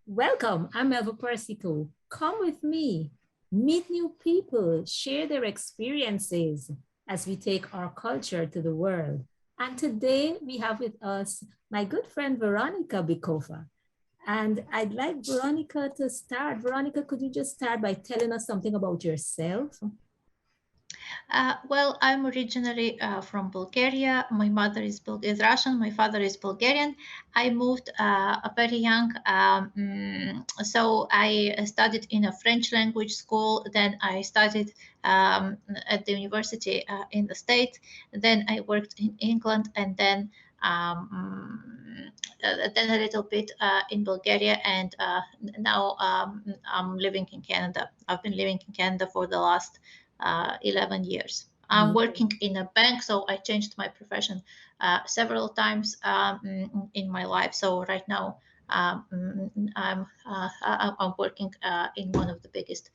Welcome, I'm Elva Persico. Come with me, meet new people, share their experiences as we take our culture to the world. And today we have with us my good friend Veronika Bikova. And I'd like Veronika to start. Veronika, could you just start by telling us something about yourself? Well, I'm originally from Bulgaria. My mother is Russian. My father is Bulgarian. I moved very young, so I studied in a French language school. Then I studied at the university in the States. Then I worked in England, and then a little bit in Bulgaria, and now I'm living in Canada. I've been living in Canada for the last 11 years. I'm Yeah. working in a bank, so I changed my profession several times in my life. So right now, I'm working in one of the biggest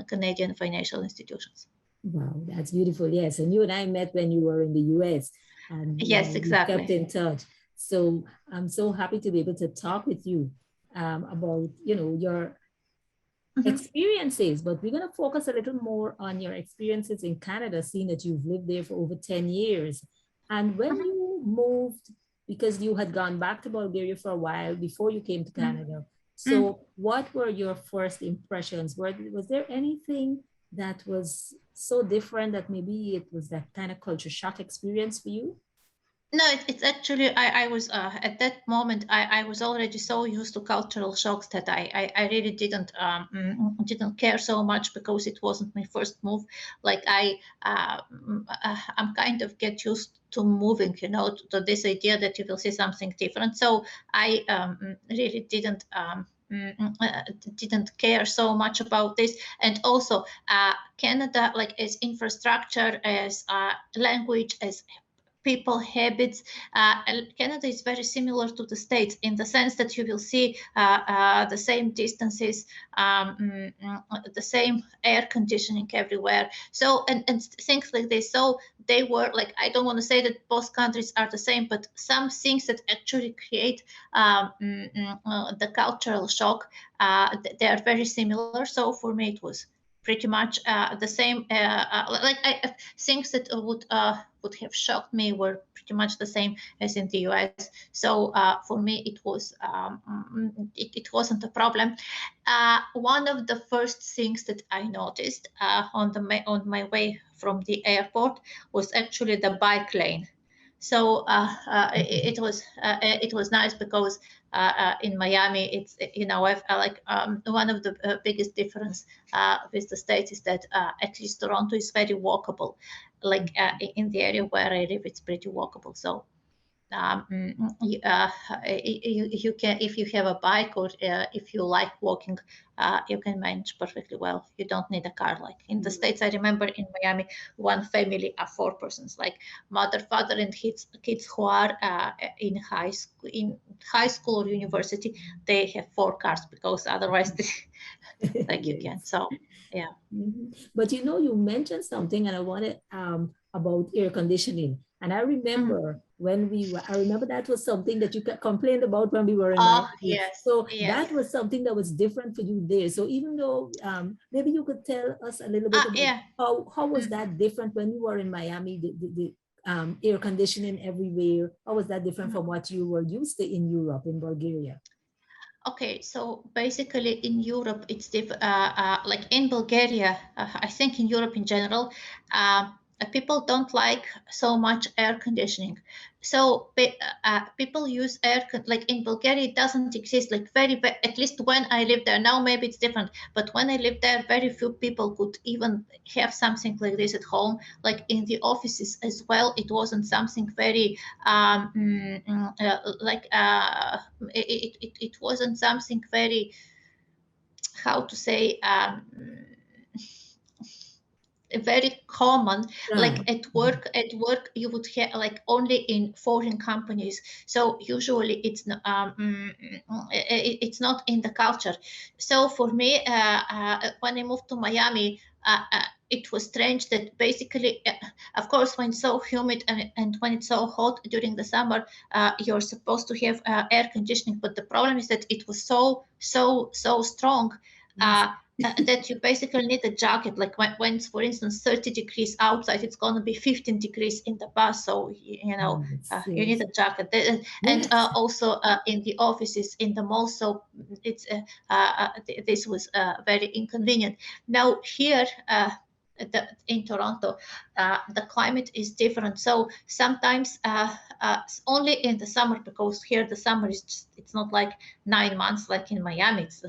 Canadian financial institutions. Wow, that's beautiful. Yes. And you and I met when you were in the US and Yes, we kept exactly. in touch. So I'm so happy to be able to talk with you about, your Mhm. experiences, but we're going to focus a little more on your experiences in Canada, seeing that you've lived there for over 10 years. And when Mhm. you moved, because you had gone back to Bulgaria for a while before you came to Canada. Mhm. So, what were your first impressions? Was there anything that was so different that maybe it was that kind of culture shock experience for you? No, it's actually I was at that moment I was already so used to cultural shocks that I really didn't care so much because it wasn't my first move. Like I'm kind of get used to moving, to this idea that you will see something different. So I really didn't care so much about this. And also Canada, like as infrastructure, as language, as people habits. Canada is very similar to the States in the sense that you will see the same distances, the same air conditioning everywhere. So, and things like this. So they were like, I don't want to say that both countries are the same, but some things that actually create the cultural shock, they are very similar. So for me, it was pretty much the same. Things that would have shocked me were pretty much the same as in the US. So for me, it wasn't a problem. One of the first things that I noticed on my way from the airport was actually the bike lane. So it was nice because in Miami it's I've, like one of the biggest difference with the States is that at least Toronto is very walkable. Like in the area where I live, it's pretty walkable. So you can, if you have a bike or if you like walking, you can manage perfectly well. You don't need a car. Like in the States, I remember in Miami, one family are four persons, like mother, father, and kids who are in high school or university. They have four cars because otherwise, like you Yes. can. So yeah. Mhm. But you mentioned something, and I wanted about air conditioning. And I Mhm. remember I remember that was something that you complained about when we were in Oh Miami. yes, So yes. that was something that was different for you there. So even though maybe you could tell us a little bit about Yeah. how was Mm. that different when you were in Miami, the air conditioning everywhere. How was that different from what you were used to in Europe, in Bulgaria? Okay, so basically in Europe, like in Bulgaria, I think in Europe in general, people don't like so much air conditioning. So people use like in Bulgaria, it doesn't exist. Like at least when I lived there. Now maybe it's different, but when I lived there, very few people could even have something like this at home. Like in the offices as well, it wasn't something very like it wasn't something very, how to say, very common. Yeah. Like at work you would have like only in foreign companies. So usually it's not in the culture. So for me, when I moved to Miami, it was strange that basically, of course, when it's so humid and when it's so hot during the summer, you're supposed to have air conditioning. But the problem is that it was so strong Yes. that you basically need a jacket. Like when it's, for instance, 30 degrees outside, it's going to be 15 degrees in the bus. So, Yes, you need yes. a jacket. And Yes. also in the offices, in the mall. So it's this was very inconvenient. Now here, in Toronto, the climate is different. So sometimes only in the summer, because here the summer is just, it's not like 9 months like in Miami. It's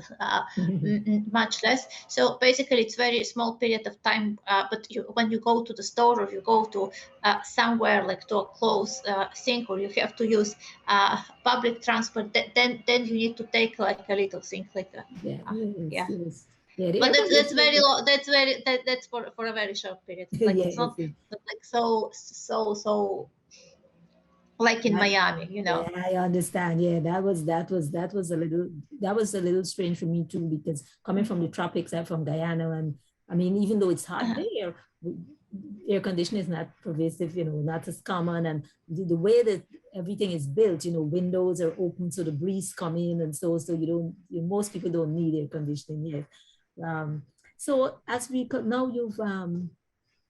much less. So basically, it's very small period of time. But when you go to the store or you go to somewhere like to a close thing, or you have to use public transport, then you need to take like a little thing like Yeah, yes, yeah. yes. Yeah, the But air that's very conditioning. low. That's for a very short period. Like it's Yes, not like so like in that, Miami, yeah, I understand. Yeah, that was a little strange for me too, because coming from the tropics, I'm from Guyana, and I mean, even though it's hot Uh, there, air conditioning is not pervasive, not as common, and the way that everything is built, windows are open so the breeze come in, and so most people don't need air conditioning yet. Um, so as we now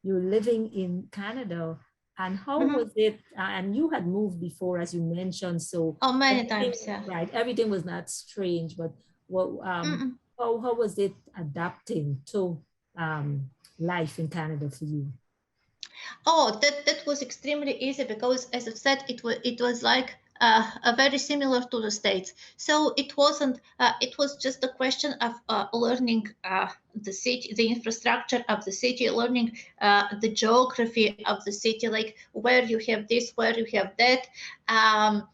you're living in Canada, and how mhm. was it? And you had moved before, as you mentioned, so Oh, many everything, times, yeah. right? Everything was not strange, but what Mm-mm. how was it adapting to life in Canada for you? Oh, that was extremely easy because, as I said, it was like very similar to the States. So it wasn't. It was just a question of learning the city, the infrastructure of the city, learning the geography of the city, like where you have this, where you have that. Um,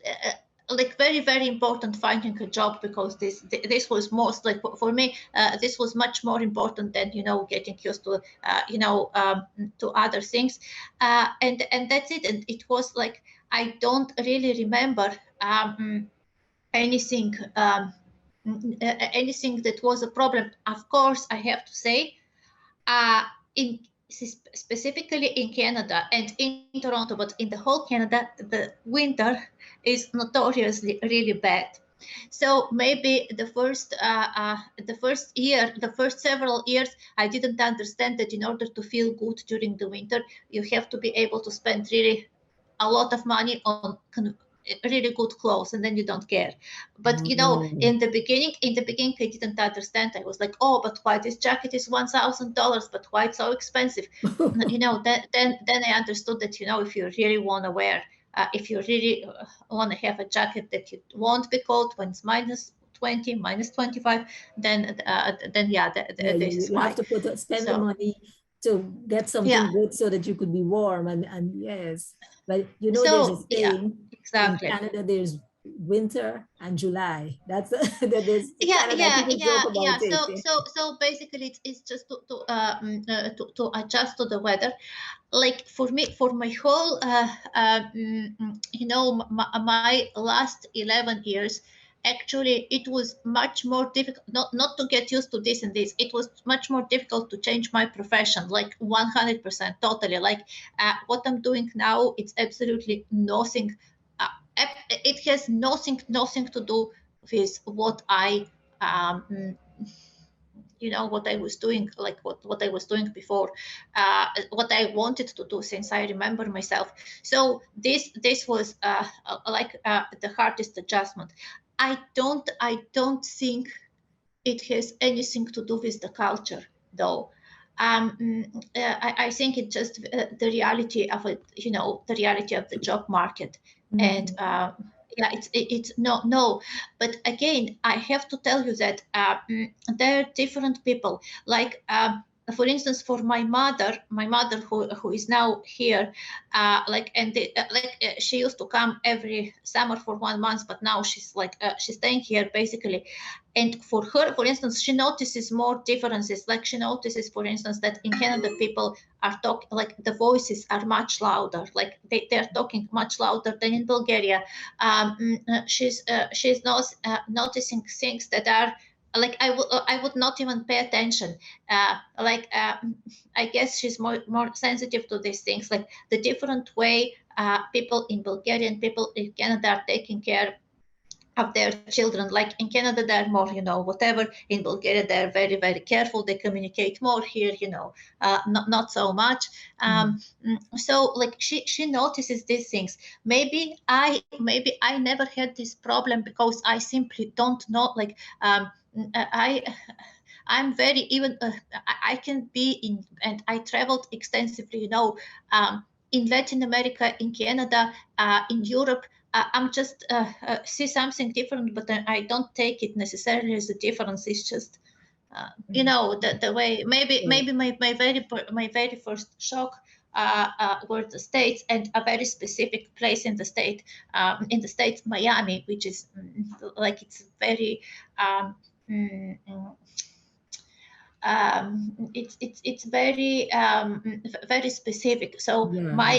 uh, like very important finding a job, because this was most like for me, this was much more important than getting used to to other things, and that's it. And it was like I don't really remember anything anything that was a problem. Of course, I have to say, in specifically in Canada and in Toronto, but in the whole Canada, the winter is notoriously really bad. So maybe the first year, the first several years, I didn't understand that in order to feel good during the winter, you have to be able to spend really a lot of money on really good clothes, and then you don't care. But Oh. in the beginning I didn't understand. I was like, oh, but why this jacket is $1,000, but why it's so expensive? Then I understood that if you really want to wear, if you really want to have a jacket that you won't be cold when it's minus 20, minus 25, then yeah, Yeah, this is you have why. to spend the So money to get yeah, something good so that you could be warm, and yes, but there's a so yeah, saying in exactly. Canada, there's winter and July. That's that is in Yeah, Canada. yeah, People yeah, joke about yeah. it. So basically, it's just to adjust to the weather. Like for me, for my whole my last 11 years, actually it was much more difficult, not to get used to this and this. It was much more difficult to change my profession, like 100% totally. Like what I'm doing now, it's absolutely nothing. uh, it has nothing to do with what I um, what I was doing, like what I was doing before, what I wanted to do since I remember myself. So this was like the hardest adjustment. I don't think it has anything to do with the culture, though. I think it's just the reality of it, the reality of the job market. And Mhm. yeah, it's no. But again, I have to tell you that there are different people. Like for instance, for my mother who is now here, like and she used to come every summer for 1 month, but now she's like she's staying here basically. And for her, for instance, she notices more differences. Like she notices, for instance, that in Canada people are talking, like the voices are much louder, like they're talking much louder than in Bulgaria. She's not noticing things that are like I would not even pay attention. I guess she's more sensitive to these things, like the different way people in Bulgaria and people in Canada are taking care of their children. Like in Canada, they're more, whatever. In Bulgaria, they're very, very careful. They communicate more. Here, not so much. Mhm. So like she notices these things. Maybe I never had this problem because I simply don't know. Like I I'm very even I can be in, and I traveled extensively, in Latin America, in Canada, in Europe. I'm just see something different, but I don't take it necessarily as a difference. It's just the way. Yeah, Maybe my very first shock were the states, and a very specific place in the states, Miami, which is like it's very um, mm, mm, it's very very specific. So yeah, my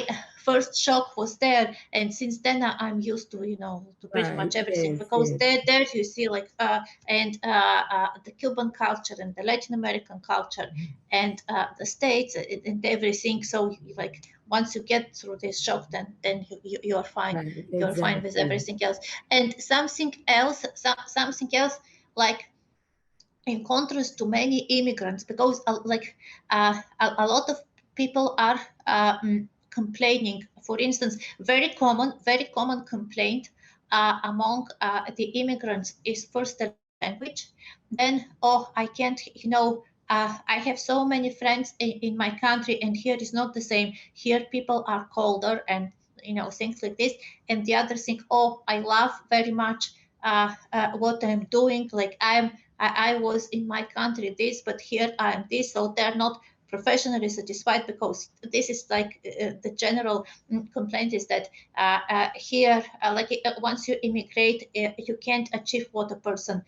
first shock was there, and since then I'm used to to pretty right. much everything, Yes, because yes, there you see like and the Cuban culture and the Latin American culture and the states and everything. So like once you get through this shock, then you're fine. right. You're fine with Exactly. everything else. And something else, like in contrast to many immigrants, because a lot of people are complaining. For instance, very common complaint among the immigrants is first the language. Then, oh, I can't, I have so many friends in my country, and here is not the same. Here people are colder, and things like this. And the other thing, oh, I love very much what I'm doing. Like I was in my country this, but here I am this. So they're not professionally satisfied, because this is like the general complaint is that here, once you immigrate, you can't achieve what a person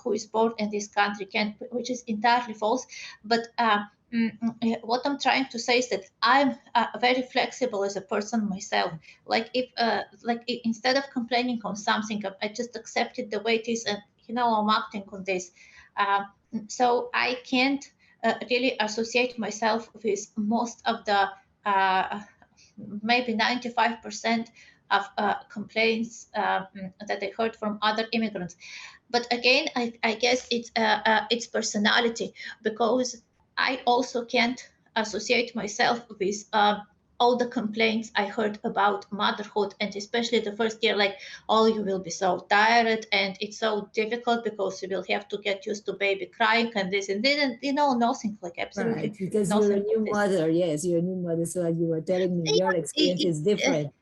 who is born in this country can, which is entirely false. But what I'm trying to say is that I'm very flexible as a person myself. Like if instead of complaining on something, I just accept it the way it is, and I'm acting on this. Um, so I can't really associate myself with most of the maybe 95% of complaints that I heard from other immigrants. But again, I guess it's personality, because I also can't associate myself with all the complaints I heard about motherhood, and especially the first year, like, oh, you will be so tired and it's so difficult because you will have to get used to baby crying and this and this, and nothing, like Right. absolutely Because you're a nothing of new this. mother. Yes, you're a new mother. So as you were telling me, your experience is different.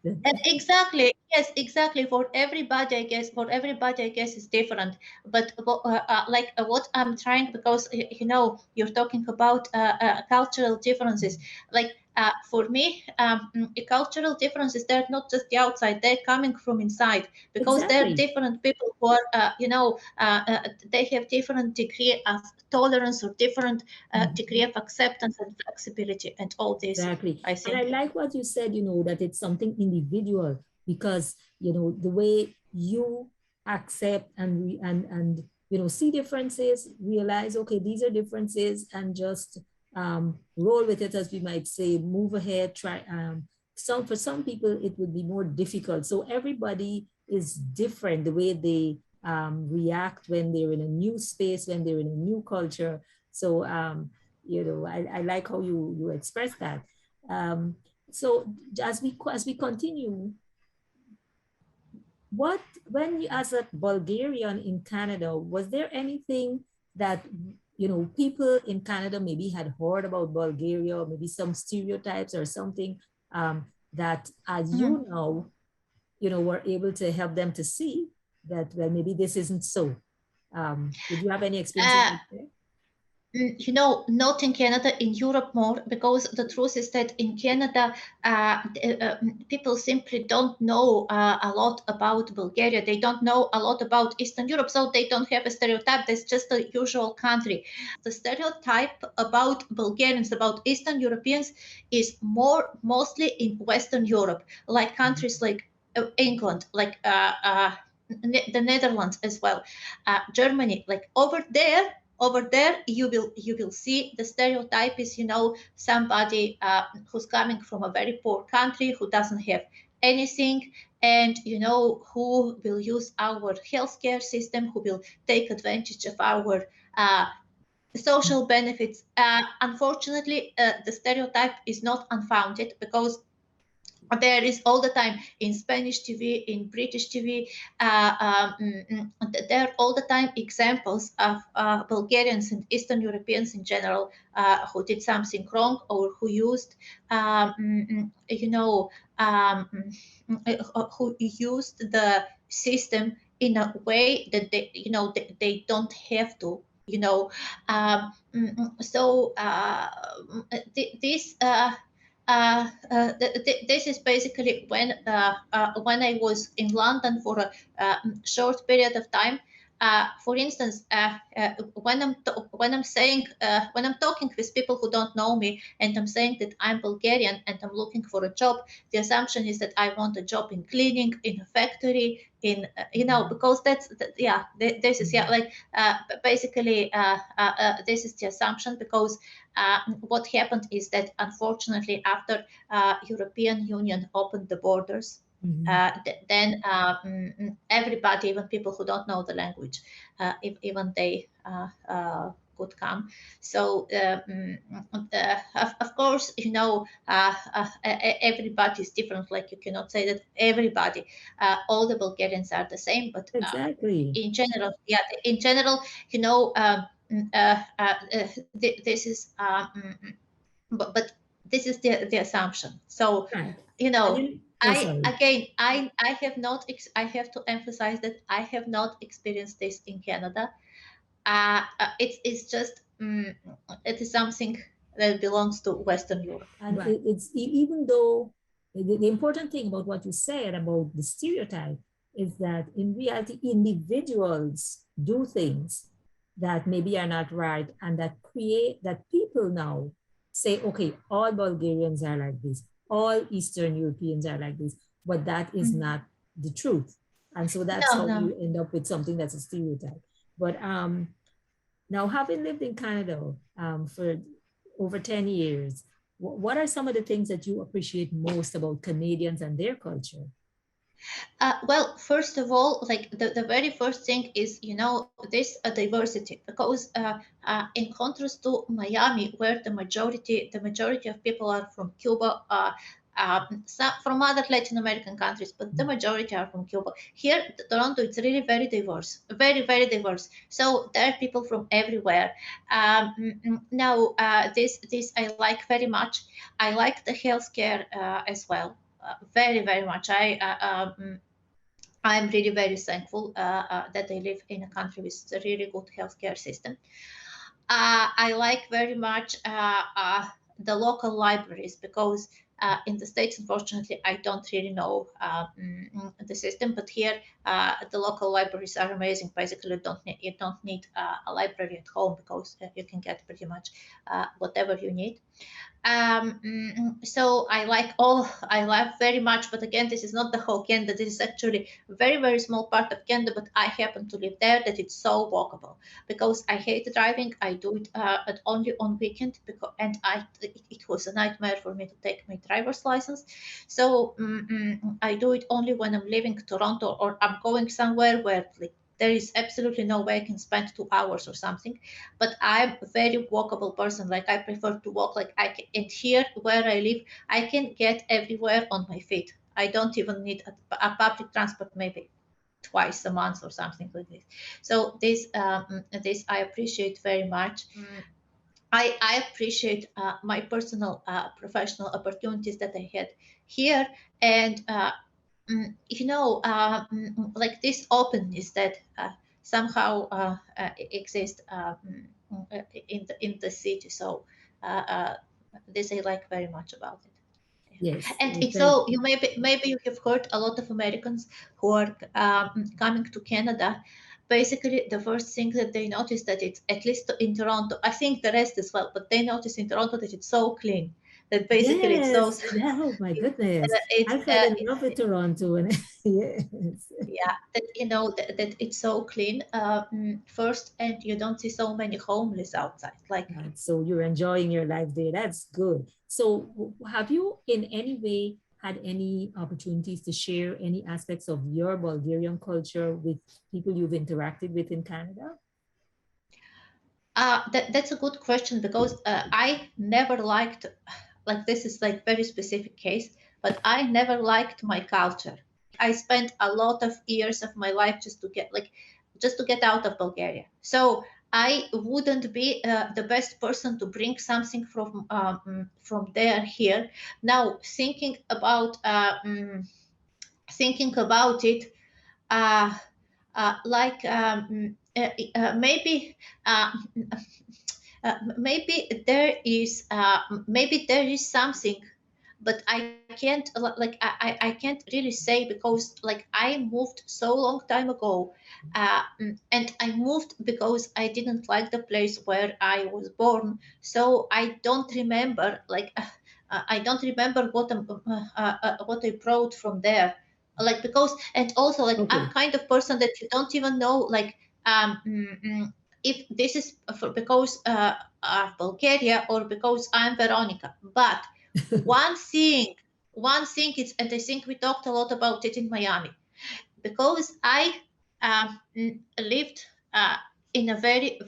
Exactly. Yes, exactly. For everybody, I guess. For everybody, I guess it's different. But what I'm trying, because you're talking about cultural differences. Like for me, cultural differences, they're not just the outside; they're coming from inside, because they're Exactly. different people who are, they have different degree of tolerance or different degree Mhm. of acceptance and flexibility, and all this, Exactly. I And I think. like what you said, that it's something individual because, the way you accept and see differences, realize, okay, these are differences and just roll with it, as we might say, move ahead, try. For some people, it would be more difficult. So everybody is different, the way they react when they're in a new space, when they're in a new culture. So, I like how you express that. Um, so as we continue, what when you as a Bulgarian in Canada, was there anything that people in Canada maybe had heard about Bulgaria, or maybe some stereotypes or something that as Mhm. you know, were able to help them to see that, well, maybe this isn't so. Did you have any experiences Uh, like that? Not in Canada, in Europe more, because the truth is that in Canada, people simply don't know a lot about Bulgaria. They don't know a lot about Eastern Europe, so they don't have a stereotype. That's just a usual country. The stereotype about Bulgarians, about Eastern Europeans, is mostly in Western Europe, like countries like England, like the Netherlands as well, Germany, like over there you will see the stereotype is, you know, somebody who's coming from a very poor country, who doesn't have anything, and you know, who will use our healthcare system, who will take advantage of our social benefits. Unfortunately, the stereotype is not unfounded, because there is all the time in Spanish TV, in British TV, there are all the time examples of Bulgarians and Eastern Europeans in general who did something wrong, or who used, you know, who used the system in a way that they, you know, they don't have to, you know. So this. This is basically when I was in London for a short period of time. For instance, when I'm saying when I'm talking with people who don't know me, and I'm saying that I'm Bulgarian and I'm looking for a job, the assumption is that I want a job in cleaning, in a factory, in you know, because yeah, this is, yeah, like basically this is the assumption, because what happened is that, unfortunately, after European Union opened the borders, then everybody, even people who don't know the language, even they could come. So of course, you know, everybody is different. Like, you cannot say that everybody, all the Bulgarians are the same, but exactly. in general, yeah, in general, you know, this is but this is the assumption. So, Right. you And know, you, oh, sorry. I have not I have to emphasize that I have not experienced this in Canada. It's just it is something that belongs to Western Europe. And it's even though the important thing about what you said about the stereotype is that in reality, individuals do things that maybe are not right, and that create that people now say, okay, all Bulgarians are like this, all Eastern Europeans are like this, but that is Mhm. not the truth. And so that's No, how no. you end up with something that's a stereotype. But now, having lived in Canada for over 10 years, what are some of the things that you appreciate most about Canadians and their culture? Well, first of all, like the very first thing is, you know, this diversity, because in contrast to Miami, where the majority of people are from Cuba, some from other Latin American countries, but the majority are from Cuba. Here, Toronto, it's really very diverse, very, very diverse. So there are people from everywhere. Now, this I like very much. I like the healthcare as well. Very, very much. I'm really very thankful that I live in a country with a really good healthcare system. I like very much the local libraries, because in the States, unfortunately, I don't really know the system, but here the local libraries are amazing. Basically, you don't need a library at home, because you can get pretty much whatever you need. So I love very much, but again, this is not the whole Canada. This is actually a very, very small part of Canada, but I happen to live there, that it's so walkable, because I hate driving. I do it only on weekend, and it was a nightmare for me to take my driver's license. So I do it only when I'm leaving Toronto, or I'm going somewhere where, like, there is absolutely no way I can spend 2 hours or something. But I'm a very walkable person. Like, I prefer to walk. Like, and here where I live, I can get everywhere on my feet. I don't even need a public transport, maybe twice a month or something like this. So this I appreciate very much. I appreciate my personal professional opportunities that I had here, and you know, like this openness that somehow exists in the city. So this I like very much about it. Yes, And it's thank so, you. you maybe you have heard a lot of Americans who are coming to Canada. Basically, the first thing that they notice, that it's, at least in Toronto, I think the rest as well, but they notice in Toronto that it's so clean. that basically it's Yes, those. oh my goodness. It's I fell in love with Toronto and yes. yeah, that that it's so clean first, and you don't see so many homeless outside. Like, Right. So you're enjoying your life there. That's good. So have you in any way had any opportunities to share any aspects of your Bulgarian culture with people you've interacted with in Canada? that's a good question because I never liked, like, this is like very specific case, but I never liked my culture. I spent a lot of years of my life just to get out of Bulgaria. So I wouldn't be the best person to bring something from there here. Now thinking about it, uh, maybe. Uh, maybe there is something, but I can't I can't really say because like I moved so long time ago, and I moved because I didn't like the place where I was born, so I don't remember I don't remember what I brought from there, like, because, and also like I'm Okay. kind of person that you don't even know like if this is because Bulgaria or because I'm Veronika. But one thing, one thing is, and I think we talked a lot about it in Miami, because I lived in a very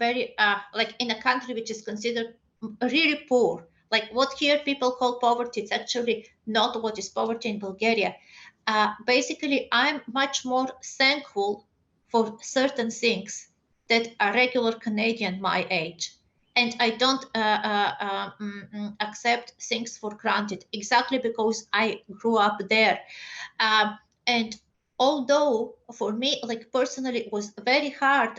like in a country which is considered really poor. Like what here people call poverty, it's actually not what is poverty in Bulgaria. Basically, I'm much more thankful for certain things that a regular Canadian my age. And I don't accept things for granted exactly because I grew up there. And although for me, like personally, it was very hard.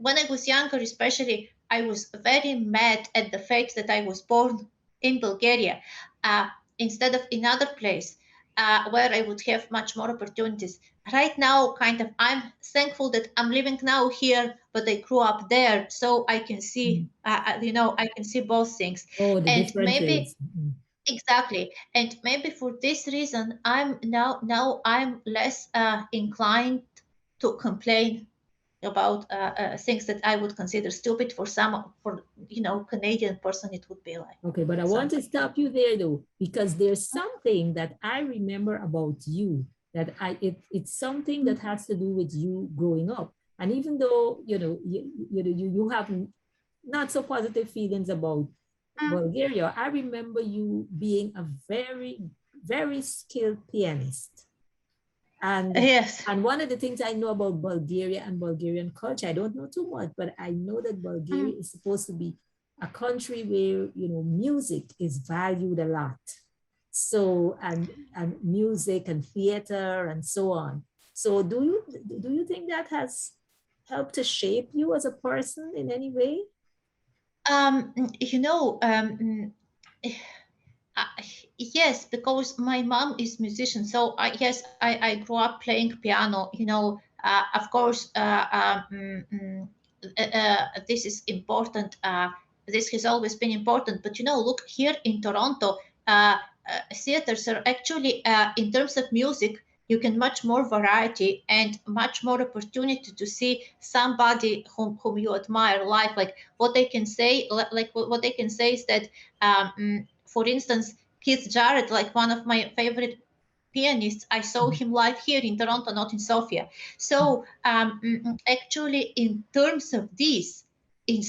When I was younger, especially, I was very mad at the fact that I was born in Bulgaria uh, instead of in other place where I would have much more opportunities. Right now, kind of, I'm thankful that I'm living now here, but I grew up there, so I can see, I can see both things, Oh, the and maybe. differences. Mm. Exactly. And maybe for this reason, I'm I'm less inclined to complain about things that I would consider stupid for some, for Canadian person, it would be like Okay, but I want to something. stop you there though, because there's something that I remember about you that it's something that has to do with you growing up. And even though, you have not so positive feelings about Mm. Bulgaria, I remember you being a very, very skilled pianist. And Yes. and one of the things I know about Bulgaria and Bulgarian culture, I don't know too much, but I know that Mm. Bulgaria is supposed to be a country where music is valued a lot. So and music and theater and so on. So do you think that has helped to shape you as a person in any way? Um, you know, um, Uh, yes, because my mom is musician, so I grew up playing piano. Of course, this is important. This has always been important. But look here in Toronto, theaters are actually, in terms of music, you can much more variety and much more opportunity to see somebody whom you admire live. Like what they can say, like what they can say is that. For instance, Keith Jarrett, like one of my favorite pianists, I saw him live here in Toronto, not in Sofia. So actually, in terms of this, in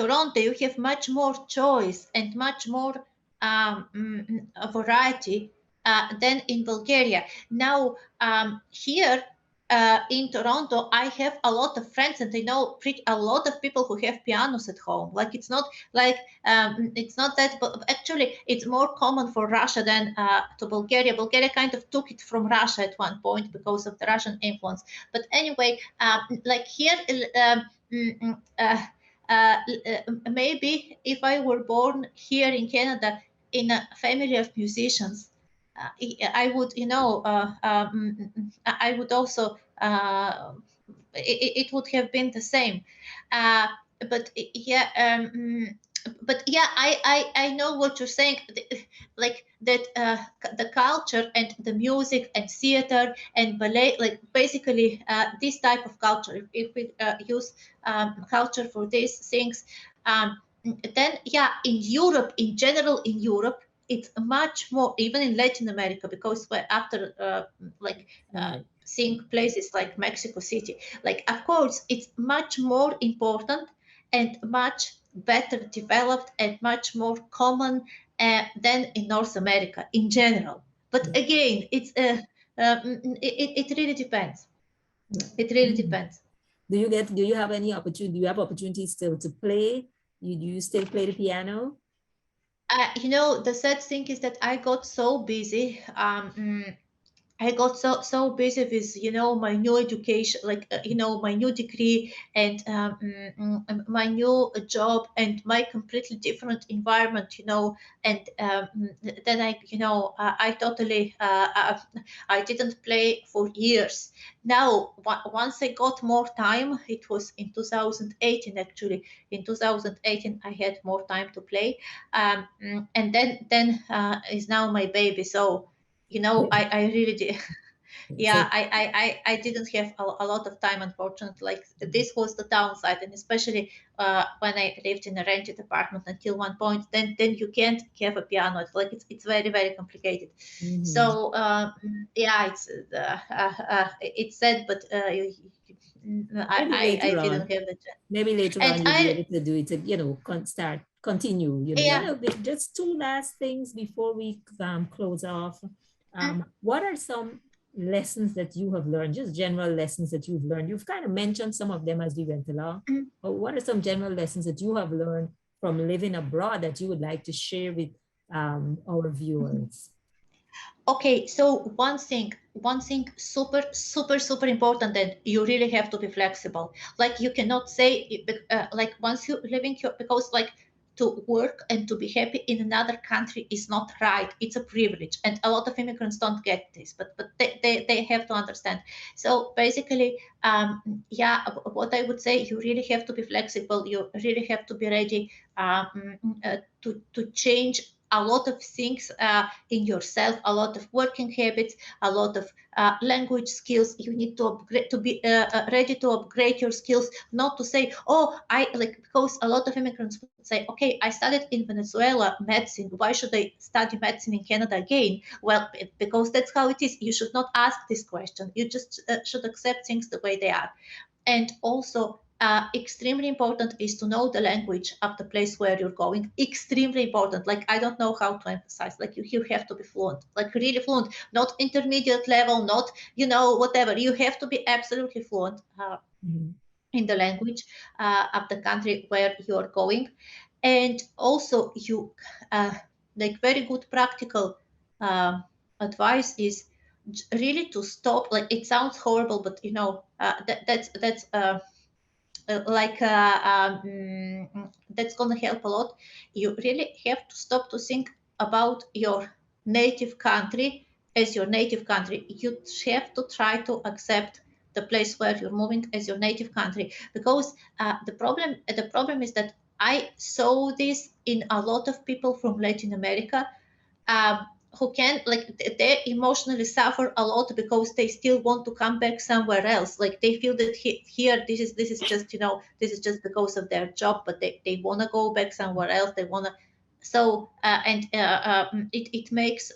Toronto, you have much more choice and much more variety than in Bulgaria. Now, here in Toronto, I have a lot of friends, and I know a lot of people who have pianos at home. Like it's not that, but actually, it's more common for Russia than to Bulgaria. Bulgaria kind of took it from Russia at one point because of the Russian influence. But anyway, like here, mm, mm, uh, maybe if I were born here in Canada in a family of musicians, I would, I would also, it would have been the same. Uh, but yeah, but yeah, I know what you're saying, like that the culture and the music and theater and ballet, like basically this type of culture, if we use culture for these things, then yeah, in Europe, in general, in Europe, it's much more, even in Latin America, because we're after like Right. seeing places like Mexico City, like of course it's much more important and much better developed and much more common than in North America in general. But Yeah. again, it really depends. Right. It really Mhm. depends. Do you have any opportunity? Do you have opportunities still to play? Do you still play the piano? The sad thing is that I got so busy. I got so busy with my new education, like my new degree and my new job and my completely different environment, and then I totally I didn't play for years. Now once I got more time, it was in 2018 actually. In 2018 I had more time to play, and then is now my baby. So I really did. So, Yeah, I didn't have a lot of time, unfortunately. Like this was the downside, and especially when I lived in a rented apartment until one point, then you can't have a piano. It's like it's very very complicated. mhm. So yeah, it's sad, but Maybe I later didn't on, have the chance. maybe later And on you'll be able to do it, continue, yeah. just two last things before we close off. Mm, What are some lessons that you have learned, just general lessons that you've learned? You've kind of mentioned some of them as we went along. mm. But what are some general lessons that you have learned from living abroad that you would like to share with our viewers? Okay, so one thing super, super, super important that you really have to be flexible. Like you cannot say, like once you living here, because like to work and to be happy in another country is not right. It's a privilege, and a lot of immigrants don't get this, but they have to understand. So basically, yeah, what I would say, you really have to be flexible. You really have to be ready to change a lot of things in yourself, a lot of working habits, a lot of language skills. You need to upgrade, to be ready to upgrade your skills. Not to say, oh, I like, because a lot of immigrants would say, okay, I studied in Venezuela medicine. Why should I study medicine in Canada again? Well, because that's how it is. You should not ask this question. You just should accept things the way they are. And also, extremely important is to know the language of the place where you're going. Extremely important. Like, I don't know how to emphasize. Like, you have to be fluent, like really fluent, not intermediate level, not, whatever. You have to be absolutely fluent Mhm. in the language of the country where you're going. And also, uh, like, very good practical um advice is really to stop. Like, it sounds horrible, but that's going to help a lot. You really have to stop to think about your native country as your native country. You have to try to accept the place where you're moving as your native country, because the problem is that I saw this in a lot of people from Latin America, um, who can, like, they emotionally suffer a lot because they still want to come back somewhere else. Like, they feel that here, this is just, this is just because of their job, but they want to go back somewhere else. They want to. So and it makes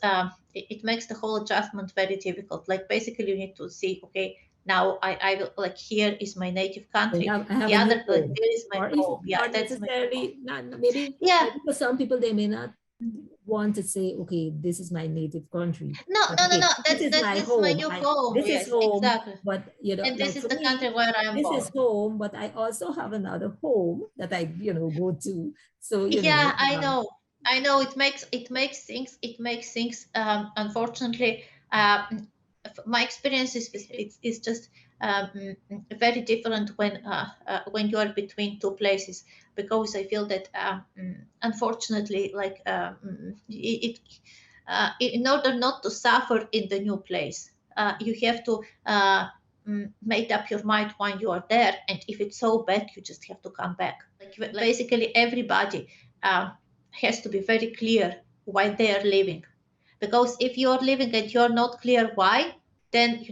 the whole adjustment very difficult. Like, basically you need to see, okay, now I will, like, here is my native So country, I have the a new other, like, home, there is my or if home. Yeah, not that's my new home. necessarily, not maybe Yeah. maybe for some people they may not want to say, okay, this is my native country, No, but no, no, no. okay, this That's is that's my this is my home. new home. This is Yes, home, exactly. but And this like is for the country me, where I'm this is born. home, but I also have another home that I go to. So Yeah, I know. I know. It makes things. Unfortunately, my experience is just very different when you are between two places, because I feel that unfortunately, like, in order not to suffer in the new place, you have to make up your mind when you are there, and if it's so bad, you just have to come back. Like, basically everybody. has to be very clear why they are leaving. Because if you're leaving and you're not clear why, then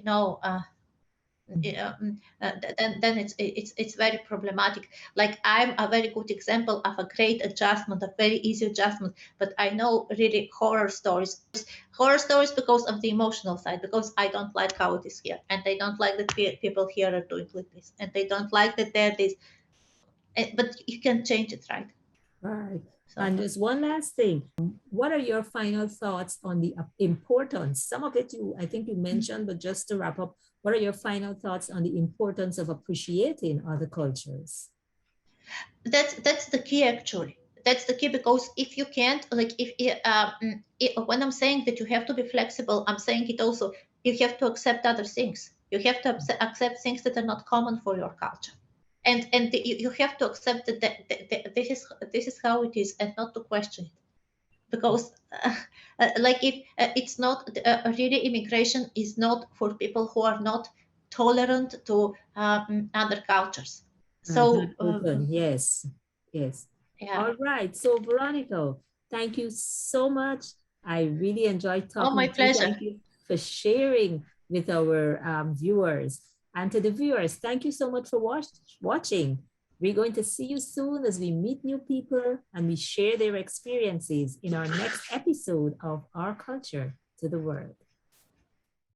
then it's very problematic. Like, I'm a very good example of a great adjustment, a very easy adjustment, but I know really horror stories because of the emotional side, because I don't like how it is here, and they don't like that people here are doing like this, and they don't like that they're this. But you can change it, right? Right. So And just one last thing. What are your final thoughts on the importance? Some of it I think you mentioned, but just to wrap up, what are your final thoughts on the importance of appreciating other cultures? that's the key, actually. That's the key, because if you can't, like, when I'm saying that you have to be flexible, I'm saying it also, you have to accept other things. You have to accept things that are not common for your culture, and you have to accept that this is how it is, and not to question it. Because like, if it's not really, immigration is not for people who are not tolerant to other cultures. Not So open. Yes. Yes. yeah. All right. So, Veronica, thank you so much. I really enjoyed Oh, my talking to you. pleasure. Thank you for sharing with our viewers. And to the viewers, thank you so much for watching. We're going to see you soon as we meet new people and we share their experiences in our next episode of Our Culture to the World.